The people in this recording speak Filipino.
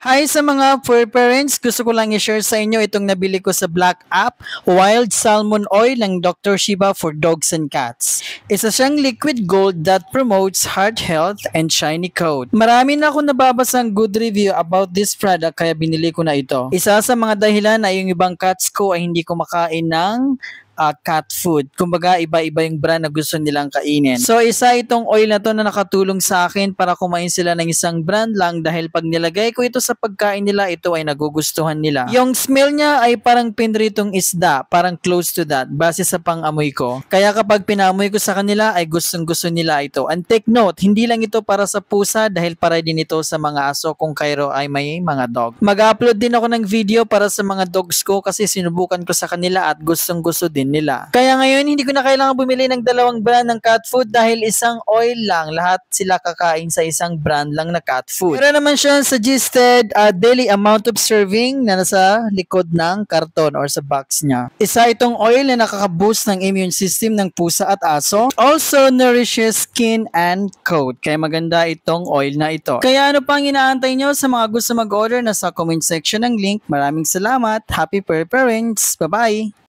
Hi sa mga fur parents, gusto ko lang i-share sa inyo itong nabili ko sa Black App, Wild Salmon Oil ng Dr. Shiba for dogs and cats. Isa siyang liquid gold that promotes heart health and shiny coat. Marami na ako nababasang good review about this product kaya binili ko na ito. Isa sa mga dahilan ay yung ibang cats ko ay hindi kumakain ng cat food. Kumbaga, iba-iba yung brand na gusto nilang kainin. So, isa itong oil na to na nakatulong sa akin para kumain sila ng isang brand lang dahil pag nilagay ko ito sa pagkain nila, ito ay nagugustuhan nila. Yung smell niya ay parang pinritong isda, parang close to that, base sa pang-amoy ko. Kaya kapag pinamoy ko sa kanila, ay gustong-gusto nila ito. And take note, hindi lang ito para sa pusa dahil para din ito sa mga aso kung kayo ay may mga dog. Mag-upload din ako ng video para sa mga dogs ko kasi sinubukan ko sa kanila at gustong-gusto din nila. Kaya ngayon, hindi ko na kailangan bumili ng dalawang brand ng cat food dahil isang oil lang. Lahat sila kakain sa isang brand lang na cat food. Meron naman siya suggested daily amount of serving na nasa likod ng karton or sa box niya. Isa itong oil na nakaka-boost ng immune system ng pusa at aso. Also nourishes skin and coat. Kaya maganda itong oil na ito. Kaya ano pang inaantay nyo sa mga gusto mag-order, nasa comment section ng link. Maraming salamat. Happy fur parents. Bye-bye!